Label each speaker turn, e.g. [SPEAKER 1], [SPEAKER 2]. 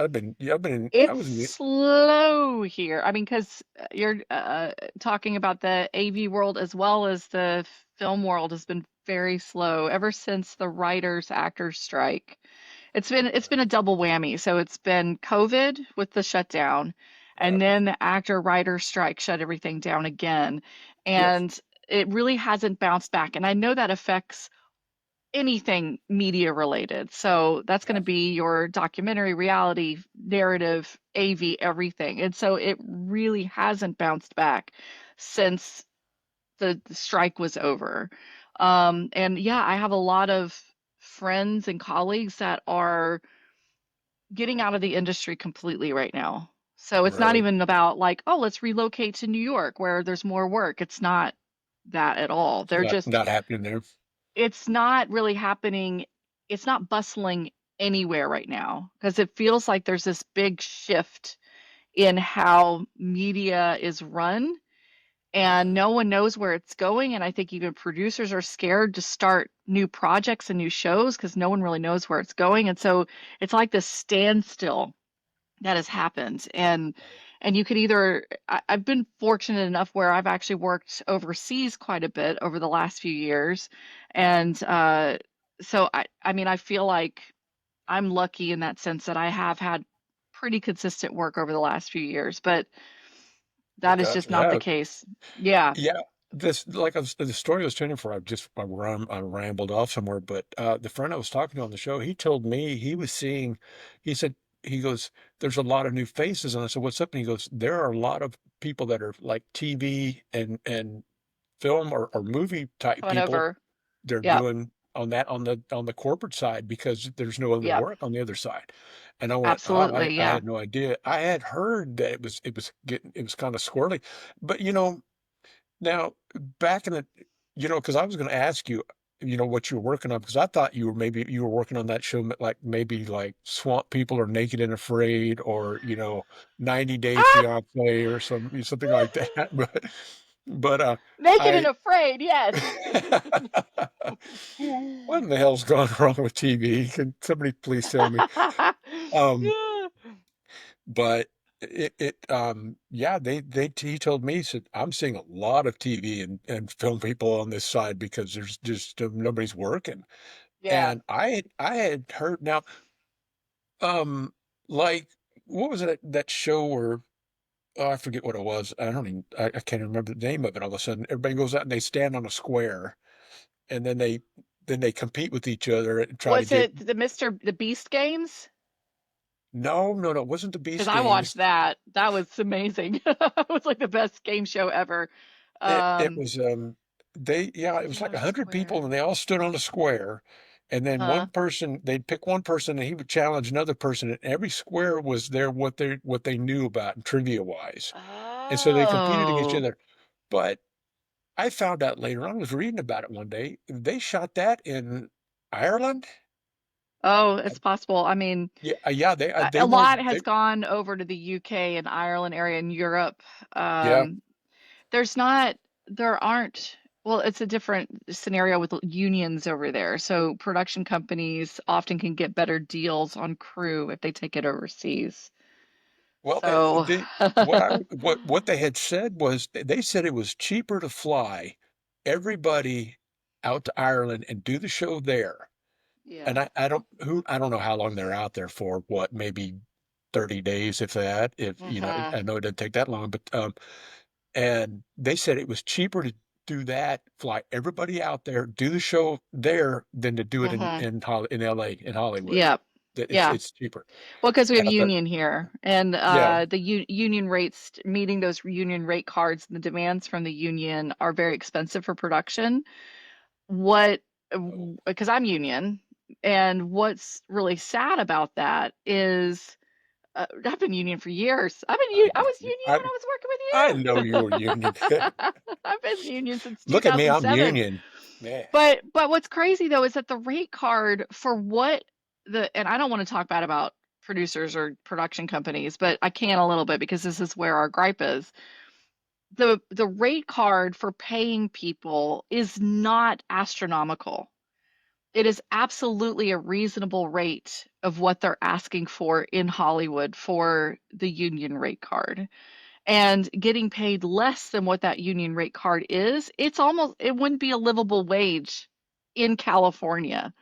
[SPEAKER 1] I
[SPEAKER 2] It's
[SPEAKER 1] was in the,
[SPEAKER 2] slow here. I mean, because you're talking about the AV world as well as the film world has been very slow ever since the writers actors strike. It's been a double whammy. So it's been COVID with the shutdown, and
[SPEAKER 1] uh,
[SPEAKER 2] then the actor writer strike shut everything down again.
[SPEAKER 1] yes,
[SPEAKER 2] And it really hasn't bounced back. And I know that affects anything media related. So that's going to
[SPEAKER 1] yes,
[SPEAKER 2] be your documentary, reality, narrative, AV, everything. And so it really hasn't bounced back since the strike was over. And yeah, I have a lot of friends and colleagues that are getting out of the industry completely right now. So it's not
[SPEAKER 1] really.
[SPEAKER 2] even about like, oh, let's relocate to New York where there's more work. It's not that at all.
[SPEAKER 1] It's
[SPEAKER 2] They're just
[SPEAKER 1] not happening there.
[SPEAKER 2] it's not really happening. It's not bustling anywhere right now because it feels like there's this big shift in how media is run and no one knows where it's going. And I think even producers are scared to start new projects and new shows because no one really knows where it's going. And so it's like this standstill that has happened. And you could either I've been fortunate enough where I've actually worked overseas quite a bit over the last few years. And so I mean I feel like I'm lucky in that sense that I have had pretty consistent work over the last few years, but
[SPEAKER 1] I
[SPEAKER 2] that is
[SPEAKER 1] got
[SPEAKER 2] just
[SPEAKER 1] you.
[SPEAKER 2] not the
[SPEAKER 1] Yeah,
[SPEAKER 2] case. Yeah.
[SPEAKER 1] yeah. This like the story I was telling you for. I rambled off somewhere, but the friend I was talking to on the show, he told me he was seeing. He said he goes, "There's a lot of new faces," and I said, "What's up?" And he goes, "There are a lot of people that are like TV and film or movie type
[SPEAKER 2] Coming
[SPEAKER 1] people.
[SPEAKER 2] over.
[SPEAKER 1] They're
[SPEAKER 2] Yep.
[SPEAKER 1] doing on that on the corporate side because there's no other
[SPEAKER 2] Yep.
[SPEAKER 1] work on the other side." And I went, "Oh,
[SPEAKER 2] Absolutely.
[SPEAKER 1] I
[SPEAKER 2] Yeah.
[SPEAKER 1] had no idea. I had heard that it was kind of squirrely, but now back in the because I was going to ask you." What you were working on because I thought you were working on that show like maybe like Swamp People or Naked and Afraid or 90 Day
[SPEAKER 2] Ah!
[SPEAKER 1] Fiance or something like that but
[SPEAKER 2] Naked and
[SPEAKER 1] I
[SPEAKER 2] afraid. Yes.
[SPEAKER 1] what in the hell's gone wrong with TV? Can somebody please tell me? Um,
[SPEAKER 2] Yeah.
[SPEAKER 1] but yeah, he told me, he said, I'm seeing a lot of TV and film people on this side because there's just nobody's working.
[SPEAKER 2] Yeah.
[SPEAKER 1] And I had heard now, um, like, what was that show where, oh, I forget what it was. I can't remember the name of it. All of a sudden, everybody goes out and they stand on a square and then they compete with each other and try to
[SPEAKER 2] Was
[SPEAKER 1] get.
[SPEAKER 2] it the Mr. the Beast games?
[SPEAKER 1] No, no, no, it wasn't the
[SPEAKER 2] Because
[SPEAKER 1] Beast
[SPEAKER 2] I watched
[SPEAKER 1] Games.
[SPEAKER 2] that. That was amazing. It was like the best game show ever.
[SPEAKER 1] It
[SPEAKER 2] Um,
[SPEAKER 1] was, yeah, it was
[SPEAKER 2] Stand
[SPEAKER 1] like
[SPEAKER 2] on a
[SPEAKER 1] 100 people,
[SPEAKER 2] square.
[SPEAKER 1] and they all stood on a square, and then
[SPEAKER 2] Huh?
[SPEAKER 1] they'd pick one person, and he would challenge another person, and every square was there what they knew about trivia-wise, and so they competed against each
[SPEAKER 2] Oh.
[SPEAKER 1] other. But I found out later on, I was reading about it one day, they shot that in Ireland?
[SPEAKER 2] Oh, it's possible. I mean,
[SPEAKER 1] Yeah, they
[SPEAKER 2] a
[SPEAKER 1] weren't
[SPEAKER 2] lot
[SPEAKER 1] they
[SPEAKER 2] has gone over to the UK and Ireland area and Europe.
[SPEAKER 1] yeah.
[SPEAKER 2] Um, there's not, there aren't, well, it's a different scenario with unions over there. So production companies often can get better deals on crew if they take it overseas.
[SPEAKER 1] Well,
[SPEAKER 2] So,
[SPEAKER 1] what they had said was they said it was cheaper to fly everybody out to Ireland and do the show there.
[SPEAKER 2] yeah.
[SPEAKER 1] And I don't know how long they're out there for, what, maybe 30 days, if that, if
[SPEAKER 2] Hmm.
[SPEAKER 1] I know it doesn't take that long, but and they said it was cheaper to do that, fly everybody out there, do the show there than to do it
[SPEAKER 2] Hmm.
[SPEAKER 1] in LA, in Hollywood.
[SPEAKER 2] Yeah.
[SPEAKER 1] That
[SPEAKER 2] Yeah.
[SPEAKER 1] it's cheaper.
[SPEAKER 2] Well, because we have
[SPEAKER 1] And I thought,
[SPEAKER 2] union here, and
[SPEAKER 1] yeah.
[SPEAKER 2] the union rates, meeting those union rate cards, and the demands from the union are very expensive for production. What,
[SPEAKER 1] Oh,
[SPEAKER 2] because I'm union, and what's really sad about that is I've been union for years.
[SPEAKER 1] I
[SPEAKER 2] I
[SPEAKER 1] got
[SPEAKER 2] was
[SPEAKER 1] you.
[SPEAKER 2] union when I was
[SPEAKER 1] I
[SPEAKER 2] working
[SPEAKER 1] know you were union.
[SPEAKER 2] with you. I've been union since
[SPEAKER 1] Look at me, I'm
[SPEAKER 2] 2007.
[SPEAKER 1] union. Yeah.
[SPEAKER 2] But what's crazy though is that the rate card for what the and I don't want to talk bad about producers or production companies, but I can a little bit because this is where our gripe is. The rate card for paying people is not astronomical. it is absolutely a reasonable rate of what they're asking for in Hollywood for the union rate card. And getting paid less than what that union rate card is, it wouldn't be a livable wage in California.